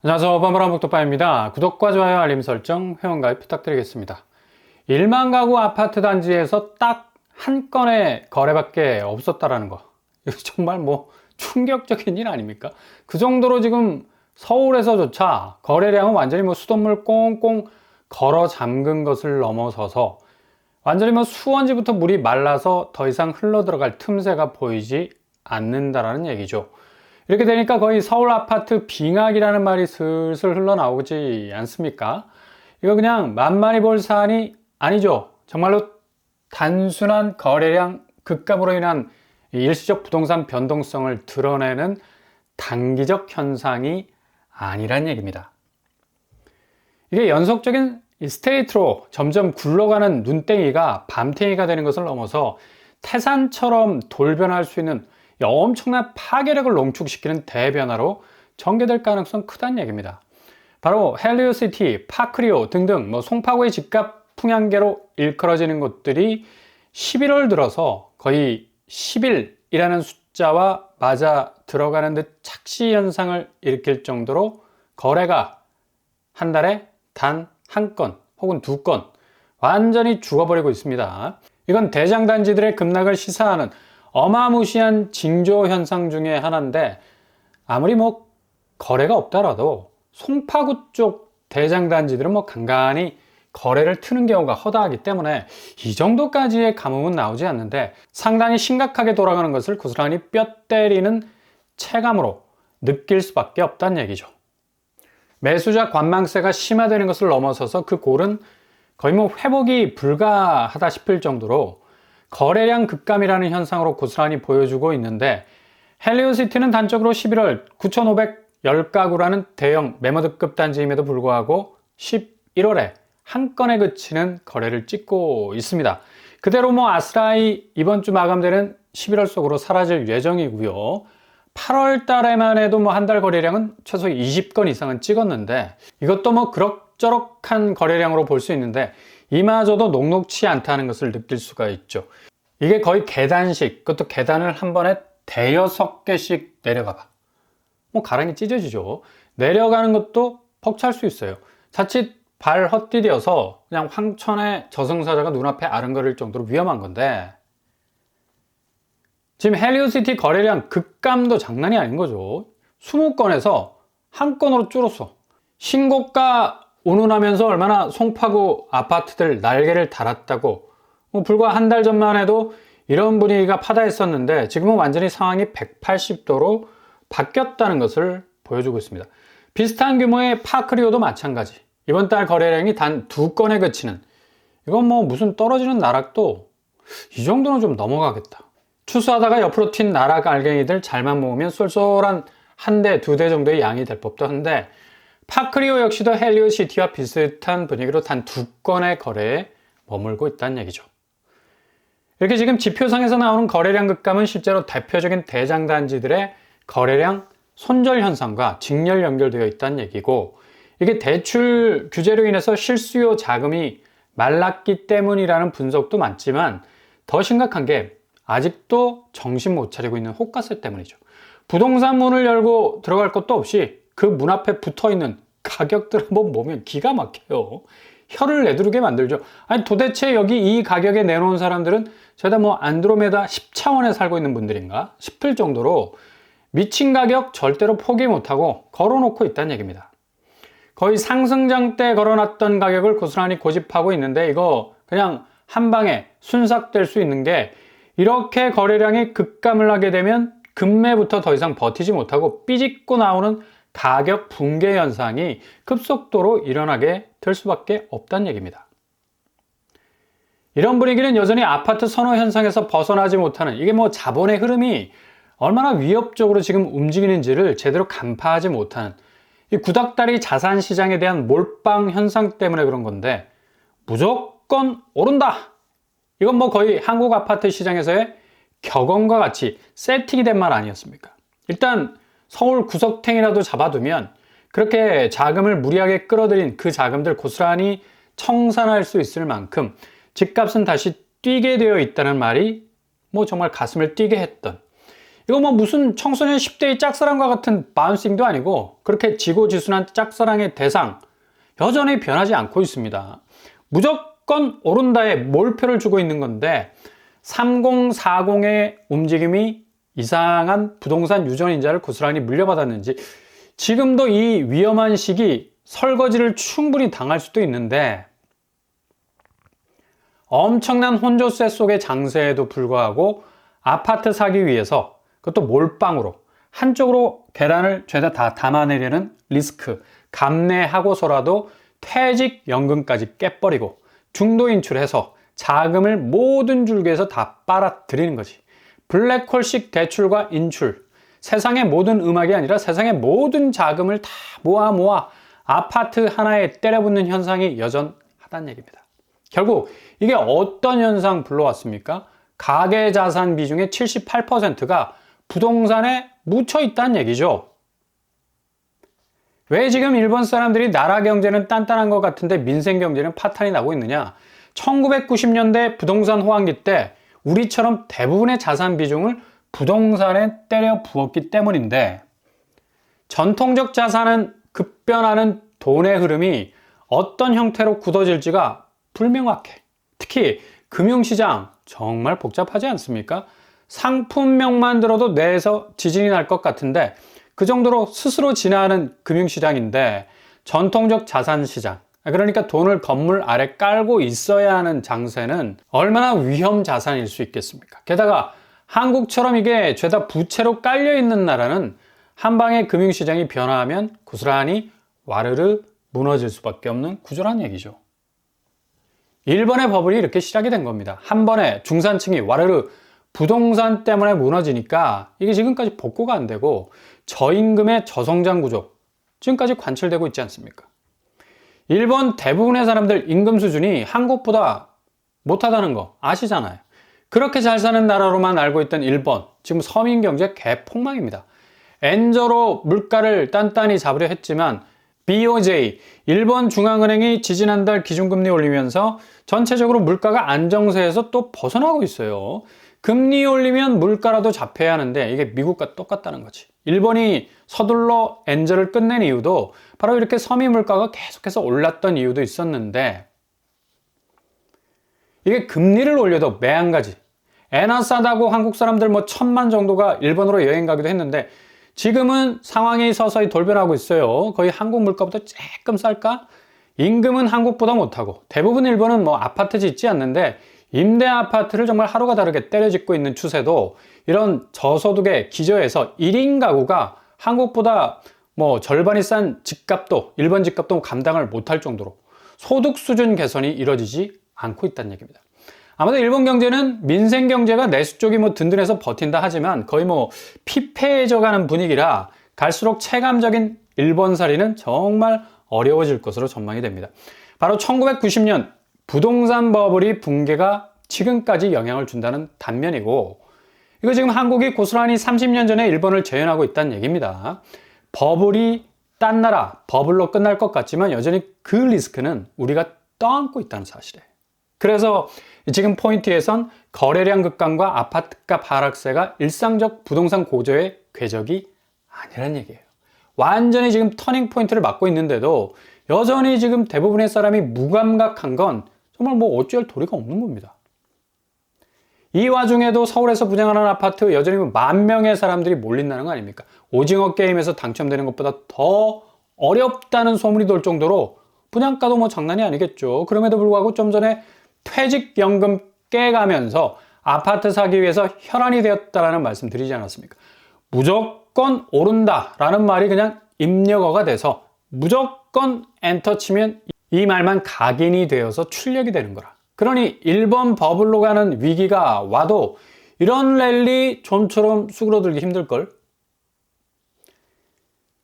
안녕하세요. 빠마라목토빠입니다. 구독과 좋아요, 알림 설정, 회원가입 부탁드리겠습니다. 1만 가구 아파트 단지에서 딱 한 건의 거래밖에 없었다라는 거. 이거 정말 충격적인 일 아닙니까? 그 정도로 지금 서울에서조차 거래량은 완전히 수돗물 꽁꽁 걸어 잠근 것을 넘어서서 완전히 수원지부터 물이 말라서 더 이상 흘러 들어갈 틈새가 보이지 않는다라는 얘기죠. 이렇게 되니까 거의 서울 아파트 빙하기라는 말이 슬슬 흘러나오지 않습니까? 이거 그냥 만만히 볼 사안이 아니죠. 정말로 단순한 거래량 급감으로 인한 일시적 부동산 변동성을 드러내는 단기적 현상이 아니란 얘기입니다. 이게 연속적인 스테이트로 점점 굴러가는 눈땡이가 밤탱이가 되는 것을 넘어서 태산처럼 돌변할 수 있는 엄청난 파괴력을 농축시키는 대변화로 전개될 가능성 크다는 얘기입니다. 바로 헬리오시티, 파크리오 등등 송파구의 집값 풍향계로 일컬어지는 곳들이 11월 들어서 거의 10일이라는 숫자와 맞아 들어가는 듯 착시 현상을 일으킬 정도로 거래가 한 달에 단 한 건 혹은 두 건 완전히 죽어버리고 있습니다. 이건 대장단지들의 급락을 시사하는 어마무시한 징조 현상 중에 하나인데, 아무리 거래가 없더라도 송파구 쪽 대장단지들은 간간히 거래를 트는 경우가 허다하기 때문에 이 정도까지의 가뭄은 나오지 않는데, 상당히 심각하게 돌아가는 것을 고스란히 뼈 때리는 체감으로 느낄 수밖에 없다는 얘기죠. 매수자 관망세가 심화되는 것을 넘어서서 그 골은 거의 회복이 불가하다 싶을 정도로 거래량 급감이라는 현상으로 고스란히 보여주고 있는데, 헬리오시티는 단적으로 11월 9,510가구라는 대형 매머드급 단지임에도 불구하고 11월에 한 건에 그치는 거래를 찍고 있습니다. 그대로 아스라이 이번 주 마감되는 11월 속으로 사라질 예정이고요. 8월 달에만 해도 한 달 거래량은 최소 20건 이상은 찍었는데, 이것도 그럭저럭한 거래량으로 볼 수 있는데 이마저도 녹록치 않다는 것을 느낄 수가 있죠. 이게 거의 계단식, 그것도 계단을 한 번에 대여섯 개씩 내려가 봐. 가랑이 찢어지죠. 내려가는 것도 벅찰 수 있어요. 자칫 발 헛디뎌서 그냥 황천의 저승사자가 눈앞에 아른거릴 정도로 위험한 건데, 지금 헬리오시티 거래량 급감도 장난이 아닌 거죠. 20건에서 한 건으로 줄었어. 신고가 운운하면서 얼마나 송파구 아파트들 날개를 달았다고. 불과 한 달 전만 해도 이런 분위기가 파다했었는데 지금은 완전히 상황이 180도로 바뀌었다는 것을 보여주고 있습니다. 비슷한 규모의 파크리오도 마찬가지. 이번 달 거래량이 단 2건에 그치는, 이건 무슨 떨어지는 나락도 이 정도는 좀 넘어가겠다. 추수하다가 옆으로 튄 나락 알갱이들 잘만 모으면 쏠쏠한 한 대, 두 대 정도의 양이 될 법도 한데, 파크리오 역시도 헬리오시티와 비슷한 분위기로 단 2건의 거래에 머물고 있다는 얘기죠. 이렇게 지금 지표상에서 나오는 거래량 급감은 실제로 대표적인 대장단지들의 거래량 손절 현상과 직렬 연결되어 있다는 얘기고, 이게 대출 규제로 인해서 실수요 자금이 말랐기 때문이라는 분석도 많지만, 더 심각한 게 아직도 정신 못 차리고 있는 호가세 때문이죠. 부동산 문을 열고 들어갈 것도 없이 그 문 앞에 붙어있는 가격들 한번 보면 기가 막혀요. 혀를 내두르게 만들죠. 아니 도대체 여기 이 가격에 내놓은 사람들은 죄다 안드로메다 10차원에 살고 있는 분들인가 싶을 정도로 미친 가격 절대로 포기 못하고 걸어놓고 있다는 얘기입니다. 거의 상승장 때 걸어놨던 가격을 고스란히 고집하고 있는데, 이거 그냥 한 방에 순삭될 수 있는 게, 이렇게 거래량이 급감을 하게 되면 급매부터 더 이상 버티지 못하고 삐집고 나오는 가격 붕괴 현상이 급속도로 일어나게 될 수밖에 없다는 얘기입니다. 이런 분위기는 여전히 아파트 선호 현상에서 벗어나지 못하는, 이게 자본의 흐름이 얼마나 위협적으로 지금 움직이는지를 제대로 간파하지 못하는 이 구닥다리 자산 시장에 대한 몰빵 현상 때문에 그런 건데, 무조건 오른다! 이건 거의 한국 아파트 시장에서의 격언과 같이 세팅이 된 말 아니었습니까? 일단 서울 구석탱이라도 잡아두면 그렇게 자금을 무리하게 끌어들인 그 자금들 고스란히 청산할 수 있을 만큼 집값은 다시 뛰게 되어 있다는 말이 정말 가슴을 뛰게 했던, 이거 뭐 무슨 청소년 10대의 짝사랑과 같은 바운싱도 아니고 그렇게 지고지순한 짝사랑의 대상 여전히 변하지 않고 있습니다. 무조건 오른다에 몰표를 주고 있는 건데 3040의 움직임이 이상한 부동산 유전인자를 고스란히 물려받았는지 지금도 이 위험한 시기 설거지를 충분히 당할 수도 있는데 엄청난 혼조세 속의 장세에도 불구하고 아파트 사기 위해서 그것도 몰빵으로 한쪽으로 계란을 죄다 다 담아내려는 리스크 감내하고서라도 퇴직연금까지 깨버리고 중도 인출해서 자금을 모든 줄기에서 다 빨아들이는 거지. 블랙홀식 대출과 인출, 세상의 모든 음악이 아니라 세상의 모든 자금을 다 모아 아파트 하나에 때려붓는 현상이 여전하다는 얘기입니다. 결국 이게 어떤 현상 불러왔습니까? 가계자산 비중의 78%가 부동산에 묻혀 있다는 얘기죠. 왜 지금 일본 사람들이 나라 경제는 단단한 것 같은데 민생 경제는 파탄이 나고 있느냐? 1990년대 부동산 호황기 때 우리처럼 대부분의 자산 비중을 부동산에 때려 부었기 때문인데 전통적 자산은 급변하는 돈의 흐름이 어떤 형태로 굳어질지가 불명확해. 특히 금융시장 정말 복잡하지 않습니까? 상품명만 들어도 뇌에서 지진이 날 것 같은데 그 정도로 스스로 진화하는 금융시장인데 전통적 자산시장, 그러니까 돈을 건물 아래 깔고 있어야 하는 장세는 얼마나 위험 자산일 수 있겠습니까? 게다가 한국처럼 이게 죄다 부채로 깔려 있는 나라는 한 방에 금융시장이 변화하면 고스란히 와르르 무너질 수밖에 없는 구조란 얘기죠. 일본의 버블이 이렇게 시작이 된 겁니다. 한 번에 중산층이 와르르 부동산 때문에 무너지니까 이게 지금까지 복구가 안 되고 저임금의 저성장 구조 지금까지 관철되고 있지 않습니까? 일본 대부분의 사람들 임금 수준이 한국보다 못하다는 거 아시잖아요. 그렇게 잘 사는 나라로만 알고 있던 일본, 지금 서민 경제 개폭망입니다. 엔저로 물가를 단단히 잡으려 했지만 BOJ, 일본 중앙은행이 지지난달 기준금리 올리면서 전체적으로 물가가 안정세에서 또 벗어나고 있어요. 금리 올리면 물가라도 잡혀야 하는데 이게 미국과 똑같다는 거지. 일본이 서둘러 엔저를 끝낸 이유도 바로 이렇게 서민 물가가 계속해서 올랐던 이유도 있었는데 이게 금리를 올려도 매한가지. 애나 싸다고 한국 사람들 뭐 1000만 정도가 일본으로 여행 가기도 했는데 지금은 상황이 서서히 돌변하고 있어요. 거의 한국 물가보다 조금 쌀까? 임금은 한국보다 못하고 대부분 일본은 뭐 아파트 짓지 않는데 임대 아파트를 정말 하루가 다르게 때려짓고 있는 추세도 이런 저소득의 기저에서 1인 가구가 한국보다 뭐 절반이 싼 집값도 일본 집값도 감당을 못할 정도로 소득 수준 개선이 이뤄지지 않고 있다는 얘기입니다. 아마도 일본 경제는 민생 경제가 내수 쪽이 뭐 든든해서 버틴다 하지만 거의 뭐 피폐해져 가는 분위기라 갈수록 체감적인 일본살이는 정말 어려워질 것으로 전망이 됩니다. 바로 1990년 부동산 버블이 붕괴가 지금까지 영향을 준다는 단면이고 이거 지금 한국이 고스란히 30년 전에 일본을 재현하고 있다는 얘기입니다. 버블이 딴 나라 버블로 끝날 것 같지만 여전히 그 리스크는 우리가 떠안고 있다는 사실이에요. 그래서 지금 포인트에선 거래량 급감과 아파트값 하락세가 일상적 부동산 고조의 궤적이 아니란 얘기예요. 완전히 지금 터닝 포인트를 맞고 있는데도 여전히 지금 대부분의 사람이 무감각한 건 정말 뭐 어찌할 도리가 없는 겁니다. 이 와중에도 서울에서 분양하는 아파트 여전히 10,000명의 사람들이 몰린다는 거 아닙니까? 오징어 게임에서 당첨되는 것보다 더 어렵다는 소문이 돌 정도로 분양가도 뭐 장난이 아니겠죠. 그럼에도 불구하고 좀 전에 퇴직연금 깨가면서 아파트 사기 위해서 혈안이 되었다라는 말씀 드리지 않았습니까? 무조건 오른다라는 말이 그냥 입력어가 돼서 무조건 엔터 치면 이 말만 각인이 되어서 출력이 되는 거라. 그러니 일본 버블로 가는 위기가 와도 이런 랠리 좀처럼 수그러들기 힘들걸?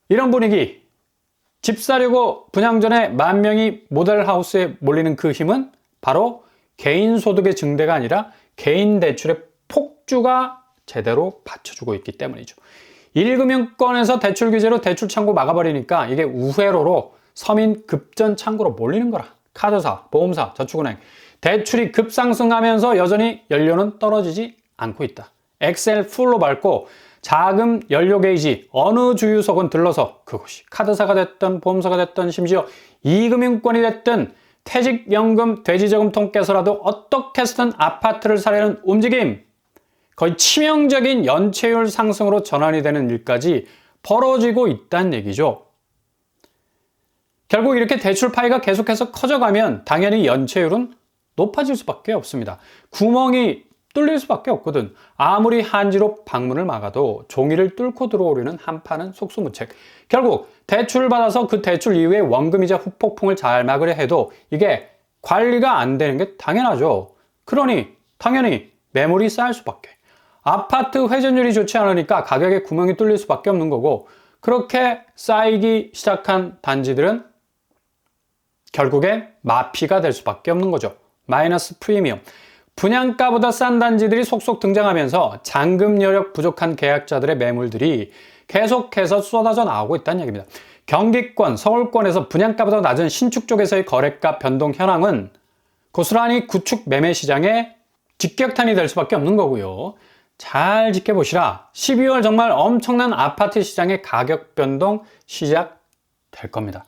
이런 분위기, 집 사려고 분양 전에 10,000명이 모델하우스에 몰리는 그 힘은 바로 개인 소득의 증대가 아니라 개인 대출의 폭주가 제대로 받쳐주고 있기 때문이죠. 1금융권에서 대출 규제로 대출 창구 막아버리니까 이게 우회로로 서민 급전 창구로 몰리는 거라. 카드사, 보험사, 저축은행 대출이 급상승하면서 여전히 연료는 떨어지지 않고 있다. 엑셀 풀로 밟고 자금, 연료 게이지, 어느 주유소건 들러서 그것이 카드사가 됐든 보험사가 됐든 심지어 이금융권이 됐든 퇴직연금, 돼지저금통 깨서라도 어떻게 해서든 아파트를 사려는 움직임, 거의 치명적인 연체율 상승으로 전환이 되는 일까지 벌어지고 있다는 얘기죠. 결국 이렇게 대출 파이가 계속해서 커져가면 당연히 연체율은 높아질 수밖에 없습니다. 구멍이 뚫릴 수밖에 없거든. 아무리 한지로 방문을 막아도 종이를 뚫고 들어오려는 한파는 속수무책. 결국 대출을 받아서 그 대출 이후에 원금이자 후폭풍을 잘 막으려 해도 이게 관리가 안 되는 게 당연하죠. 그러니 당연히 매물이 쌓일 수밖에. 아파트 회전율이 좋지 않으니까 가격에 구멍이 뚫릴 수밖에 없는 거고, 그렇게 쌓이기 시작한 단지들은 결국에 마피가 될 수밖에 없는 거죠. 마이너스 프리미엄. 분양가보다 싼 단지들이 속속 등장하면서 잔금 여력 부족한 계약자들의 매물들이 계속해서 쏟아져 나오고 있다는 얘기입니다. 경기권, 서울권에서 분양가보다 낮은 신축 쪽에서의 거래가 변동 현황은 고스란히 구축 매매 시장의 직격탄이 될 수밖에 없는 거고요. 잘 지켜보시라. 12월 정말 엄청난 아파트 시장의 가격 변동 시작될 겁니다.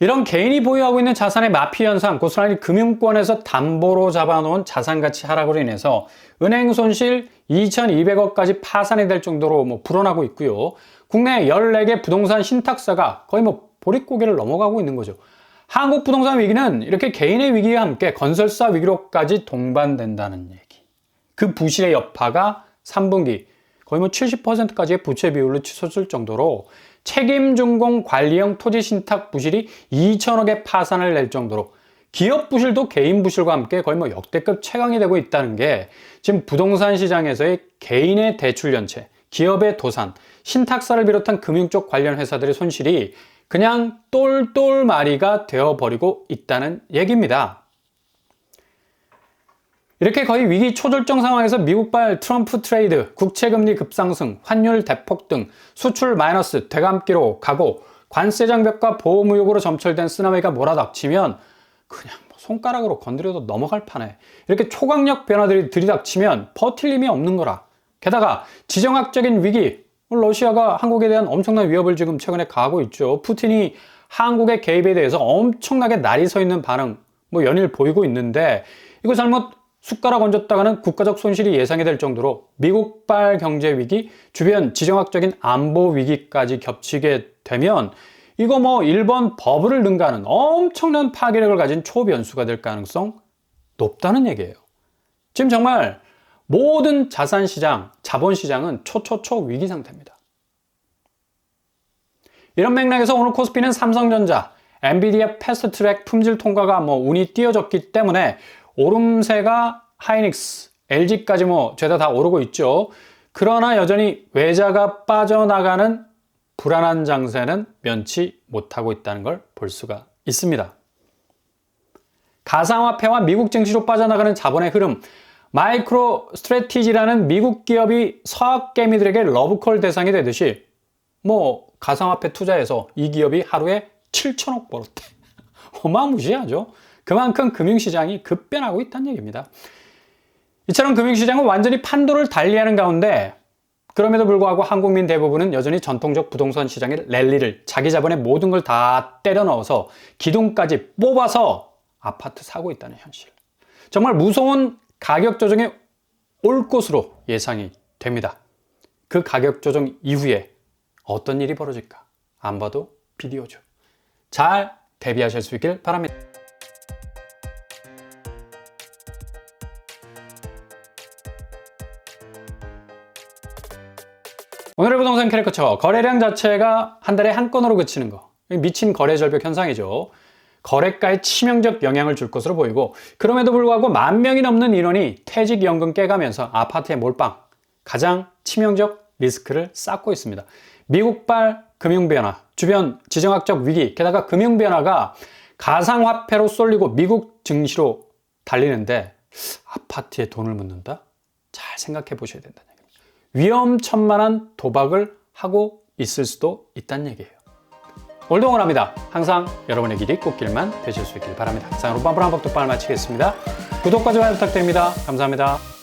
이런 개인이 보유하고 있는 자산의 마피 현상, 고스란히 금융권에서 담보로 잡아놓은 자산 가치 하락으로 인해서 은행 손실 2,200억까지 파산이 될 정도로 불어나고 있고요. 국내 14개 부동산 신탁사가 거의 보릿고개를 넘어가고 있는 거죠. 한국 부동산 위기는 이렇게 개인의 위기와 함께 건설사 위기로까지 동반된다는 얘기. 그 부실의 여파가 3분기 거의 70%까지의 부채 비율로 치솟을 정도로 책임준공 관리형 토지 신탁 부실이 2천억의 파산을 낼 정도로 기업 부실도 개인 부실과 함께 거의 역대급 최강이 되고 있다는 게 지금 부동산 시장에서의 개인의 대출 연체, 기업의 도산, 신탁사를 비롯한 금융 쪽 관련 회사들의 손실이 그냥 똘똘마리가 되어버리고 있다는 얘기입니다. 이렇게 거의 위기 초절정 상황에서 미국발 트럼프 트레이드, 국채금리 급상승, 환율 대폭 등 수출 마이너스 되감기로 가고 관세 장벽과 보험 의혹으로 점철된 쓰나미가 몰아닥치면 그냥 손가락으로 건드려도 넘어갈 판에 이렇게 초강력 변화들이 들이닥치면 버틸 힘이 없는 거라. 게다가 지정학적인 위기, 러시아가 한국에 대한 엄청난 위협을 지금 최근에 가하고 있죠. 푸틴이 한국의 개입에 대해서 엄청나게 날이 서 있는 반응 연일 보이고 있는데 이거 잘못 숟가락 얹었다가는 국가적 손실이 예상이 될 정도로 미국발 경제 위기, 주변 지정학적인 안보 위기까지 겹치게 되면 이거 일본 버블을 능가하는 엄청난 파괴력을 가진 초변수가 될 가능성 높다는 얘기예요. 지금 정말 모든 자산시장, 자본시장은 초초초 위기 상태입니다. 이런 맥락에서 오늘 코스피는 삼성전자, 엔비디아 패스트트랙 품질 통과가 운이 띄어졌기 때문에 오름세가 하이닉스, LG까지 죄다 다 오르고 있죠. 그러나 여전히 외자가 빠져나가는 불안한 장세는 면치 못하고 있다는 걸 볼 수가 있습니다. 가상화폐와 미국 증시로 빠져나가는 자본의 흐름, 마이크로 스트래티지라는 미국 기업이 서학개미들에게 러브콜 대상이 되듯이 가상화폐 투자해서 이 기업이 하루에 7천억 벌었대. 어마무시하죠. 그만큼 금융시장이 급변하고 있다는 얘기입니다. 이처럼 금융시장은 완전히 판도를 달리하는 가운데 그럼에도 불구하고 한국민 대부분은 여전히 전통적 부동산 시장의 랠리를 자기 자본의 모든 걸 다 때려 넣어서 기둥까지 뽑아서 아파트 사고 있다는 현실. 정말 무서운 가격 조정이 올 것으로 예상이 됩니다. 그 가격 조정 이후에 어떤 일이 벌어질까? 안 봐도 비디오죠. 잘 대비하실 수 있길 바랍니다. 오늘의 부동산 캐리커처, 거래량 자체가 한 달에 한 건으로 그치는 거. 미친 거래 절벽 현상이죠. 거래가에 치명적 영향을 줄 것으로 보이고, 그럼에도 불구하고 10,000명이 넘는 인원이 퇴직연금 깨가면서 아파트에 몰빵, 가장 치명적 리스크를 쌓고 있습니다. 미국발 금융변화, 주변 지정학적 위기, 게다가 금융변화가 가상화폐로 쏠리고 미국 증시로 달리는데 아파트에 돈을 묻는다? 잘 생각해 보셔야 된다는 얘기입니다. 위험천만한 도박을 하고 있을 수도 있다는 얘기예요. 오늘도 응원합니다. 항상 여러분의 길이 꽃길만 되실 수 있길 바랍니다. 이상으로 빰빰한 복덕방을 마치겠습니다. 구독과 좋아요 부탁드립니다. 감사합니다.